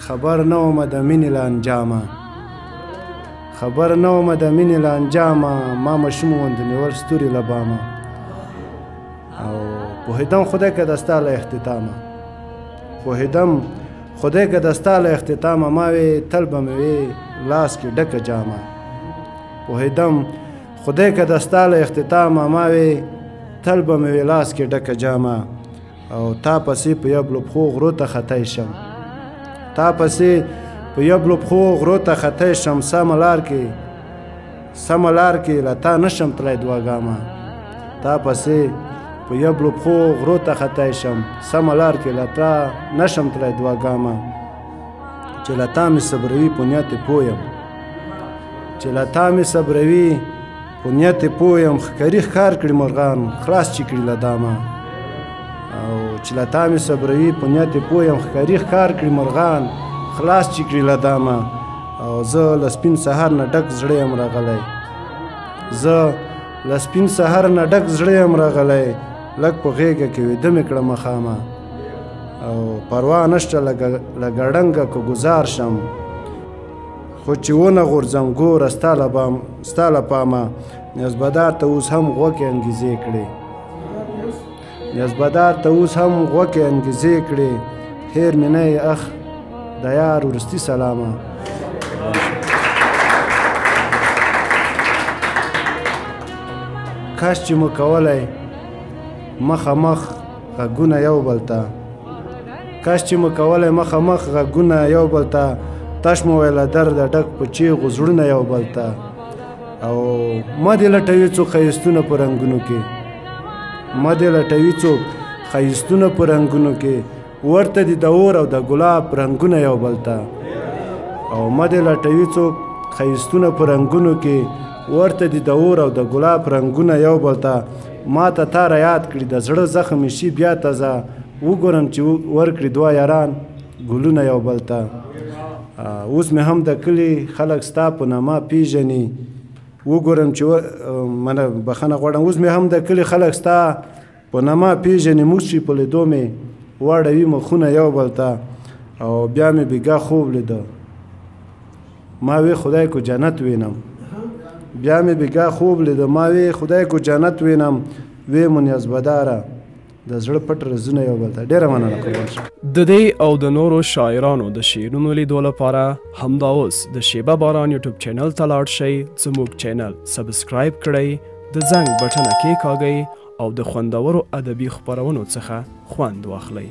خبر نه ومه د مینې له انجامه خبر نه ومه د مینې له انجامه ما ماشوم غوندې نیول ستوري له بامه او پوهېدم خدای که د ستا له اختتامه پوهېدم خدای که د ستا له اختتامه ما وې تل به مې وې لاس کې ډکه جامه پوهېدم خدای که د ستا له اختتامه ما وې تل به مې وې لاس کې ډکه جامه او تا پسې په یبلو پښو غرو ته خطی شم تا پسې په یبلو پښو غرو ته خطی شم سمه لار کې له تا نشم تلی دوه ګامه تا پسې په یبلو پښو غرو ته خطی شم سمه لار کې له تا نشم تلی دوه ګامه چې له تا مې صبروي په نیت پوه یم چې له تا مې صبروي په نیت پوه یم ښکاري ښکار کړي مرغان خلاص چې کړي له دامه او چې له تا مې صبروي په نیت پوه یم ښکاري ښکار کړي مرغان خلاص چې کړي له دامه او زه له سپین سهار نه ډک زړه یم راغلی زه له سپین سهار نه ډک زړه یم راغلی لږ په غېږه کې ویده مې کړه مخامه او پروا نشته له ګړنګه که ګزار شم خو چې ونه غورځم ګوره ستا له پامه نیازبدار ته اوس هم غوښې انګیزې کړې نیازبدار ته اوس هم غوښې انګیزې کړې هیر مې نه یې اخ د یار وروستي سلامه کاش چې مو کولی مخامخ غږونه یو بل ته کاش چې مو کولی مخامخ غږونه یو بل ته تش مو ویله درده ډک په چیغو زړونه یو بل ته او ما دې لټوي څوک ښایستونه په رنګونو کې ما دې لټوي څوک ښایستونه په رنګونو کې ورته دي د اور او د ګلاب رنګونه یو بل ته او ما دې لټوي څوک ښایستونه په رنګونو کې ورته دي د اور او د ګلاب رنګونه یو بل ته ما ته تا را یاد کړي د زړه زخم شي بیا تازه وګورم چې ورکړي دوه یاران ګلونه یو بل ته اوس مې هم د کلي خلک ستا په نامه پیژني وګورم چې منه بخښنه غواړم اوس مې هم د کلي خلک ستا په نامه پیژني موږ چې په لیدو مې واړوي مخونه یو بل ته او بیا مې بیګا خوب لیده ما وی خدای کو جنت وینم بیا مې بیګا خوب لیده ما وی خدای کو جنت وینم وی مو نیازبداره د زړه پټ رازونه یو بل ته ډېره مننه قربان شم د دې او د نورو شاعرانو د شعرونو لیدو لپاره همدا اوس د شیبه باران یوټیوب چینل ته لاړ شئ زموږ چینل سبسکرایب کړئ د زنګ بټنه کېکاږئ او د خوندورو ادبي خپرونو څخه خوند واخلئ